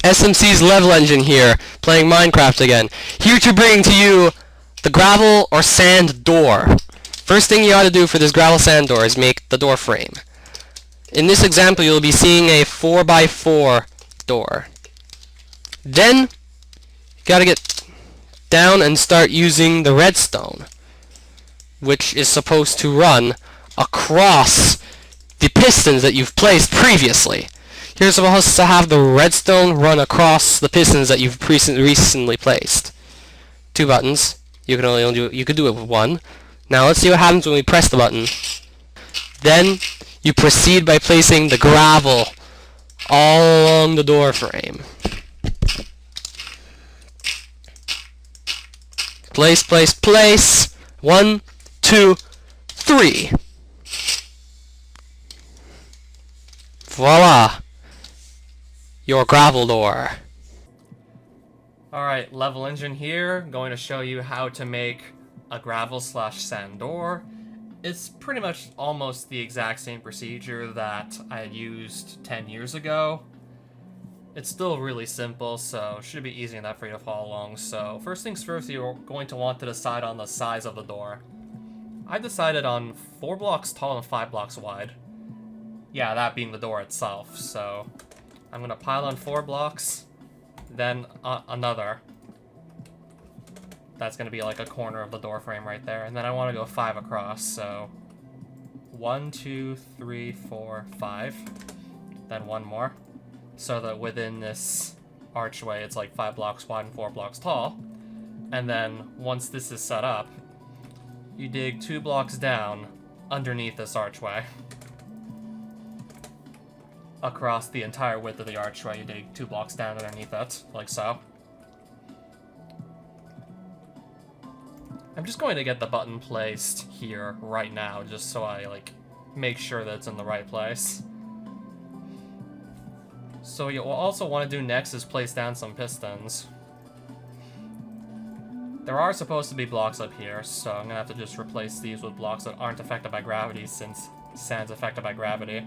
SMC's Level Engine here, playing Minecraft again. Here to bring to you the gravel or sand door. First thing you ought to do for this gravel sand door is make the door frame. In this example, you'll be seeing a 4x4 door. Then, you gotta get down and start using the redstone, which is supposed to run across the pistons that you've placed previously. You're supposed to have the redstone run across the pistons that you've recently placed. 2 buttons. You could do it with 1. Now let's see what happens when we press the button. Then you proceed by placing the gravel all along the door frame. Place, place, place. 1, 2, 3. Voila! Your gravel door. Alright, levelengine here, going to show you how to make a gravel/sand door. It's pretty much almost the exact same procedure that I had used 10 years ago. It's still really simple, so it should be easy enough for you to follow along. So first things first, you're going to want to decide on the size of the door. I decided on 4 blocks tall and 5 blocks wide. Yeah, that being the door itself, so I'm gonna pile on 4 blocks, then another. That's gonna be like a corner of the door frame right there, and then I want to go 5 across, so 1, 2, 3, 4, 5, then 1 more, so that within this archway it's like 5 blocks wide and 4 blocks tall. And then once this is set up, you dig 2 blocks down underneath this archway. Across the entire width of the archway, you dig 2 blocks down underneath it, like so. I'm just going to get the button placed here right now, just so I make sure that it's in the right place. So what you'll also want to do next is place down some pistons. There are supposed to be blocks up here, so I'm gonna have to just replace these with blocks that aren't affected by gravity, since sand's affected by gravity.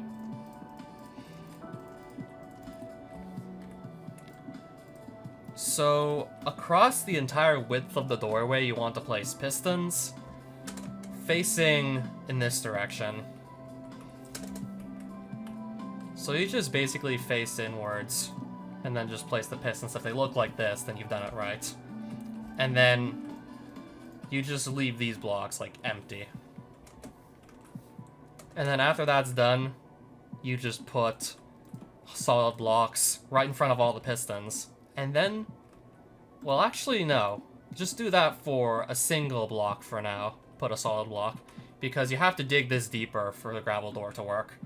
So, across the entire width of the doorway, you want to place pistons facing in this direction. So you just basically face inwards, and then just place the pistons. If they look like this, then you've done it right. And then you just leave these blocks, empty. And then after that's done, you just put solid blocks right in front of all the pistons. And then, well, actually, no. Just do that for a single block for now. Put a solid block. Because you have to dig this deeper for the gravel door to work.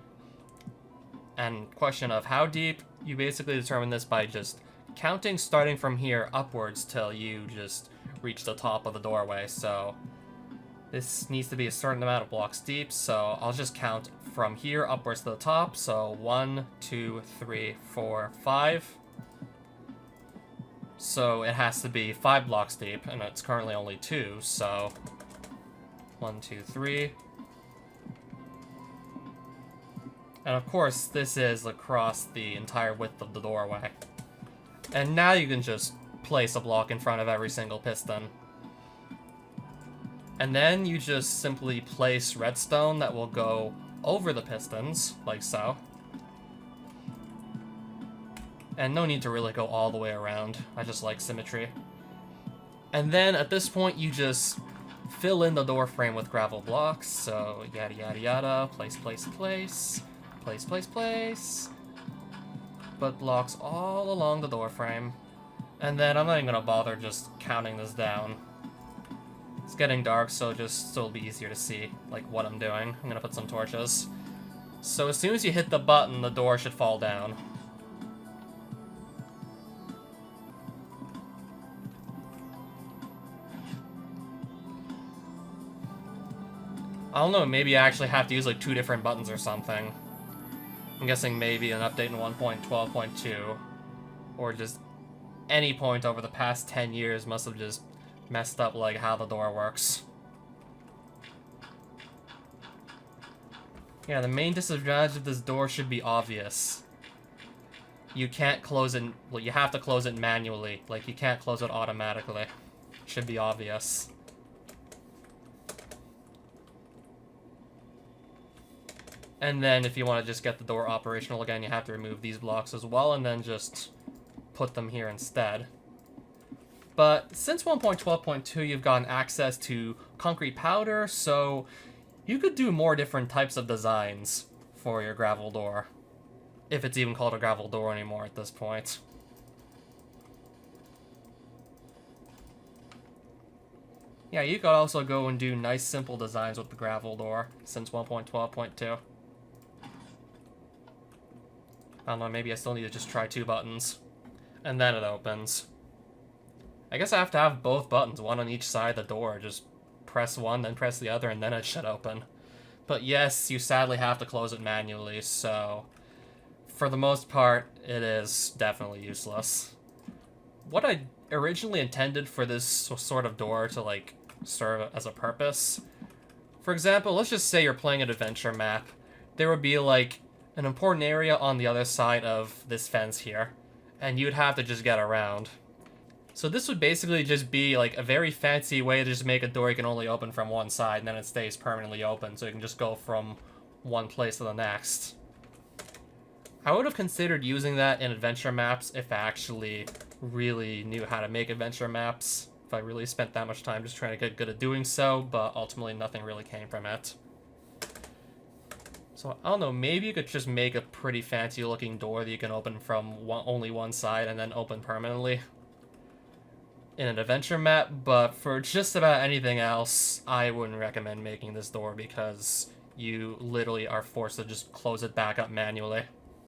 And question of how deep, you basically determine this by just counting starting from here upwards till you just reach the top of the doorway. So this needs to be a certain amount of blocks deep, so I'll just count from here upwards to the top. So 1, 2, 3, 4, 5. So it has to be 5 blocks deep, and it's currently only 2, so 1, 2, 3. And of course, this is across the entire width of the doorway. And now you can just place a block in front of every single piston. And then you just simply place redstone that will go over the pistons, like so. And no need to really go all the way around. I just like symmetry. And then at this point, you just fill in the door frame with gravel blocks. So yada yada yada, place, place, place, place, place, place. Put blocks all along the door frame. And then I'm not even gonna bother just counting this down. It's getting dark, so it'll be easier to see what I'm doing. I'm gonna put some torches. So as soon as you hit the button, the door should fall down. I don't know, maybe I actually have to use 2 different buttons or something. I'm guessing maybe an update in 1.12.2, or just any point over the past 10 years must have just messed up how the door works. Yeah, the main disadvantage of this door should be obvious. you can't close it, well, you have to close it manually. Like, you can't close it automatically. Should be obvious. And then if you want to just get the door operational again, you have to remove these blocks as well, and then just put them here instead. But since 1.12.2, you've gotten access to concrete powder, so you could do more different types of designs for your gravel door. If it's even called a gravel door anymore at this point. Yeah, you could also go and do nice simple designs with the gravel door since 1.12.2. I don't know, maybe I still need to just try 2 buttons. And then it opens. I guess I have to have both buttons, one on each side of the door. Just press one, then press the other, and then it should open. But yes, you sadly have to close it manually, so for the most part, it is definitely useless. What I originally intended for this sort of door to, like, serve as a purpose, for example, let's just say you're playing an adventure map. There would be, like, an important area on the other side of this fence here, and you'd have to just get around. So this would basically just be like a very fancy way to just make a door you can only open from one side, and then it stays permanently open, so you can just go from one place to the next. I would have considered using that in adventure maps if I actually really knew how to make adventure maps, if I really spent that much time just trying to get good at doing so, but ultimately nothing really came from it. So, I don't know, maybe you could just make a pretty fancy looking door that you can open from only one side and then open permanently in an adventure map, but for just about anything else, I wouldn't recommend making this door because you literally are forced to just close it back up manually.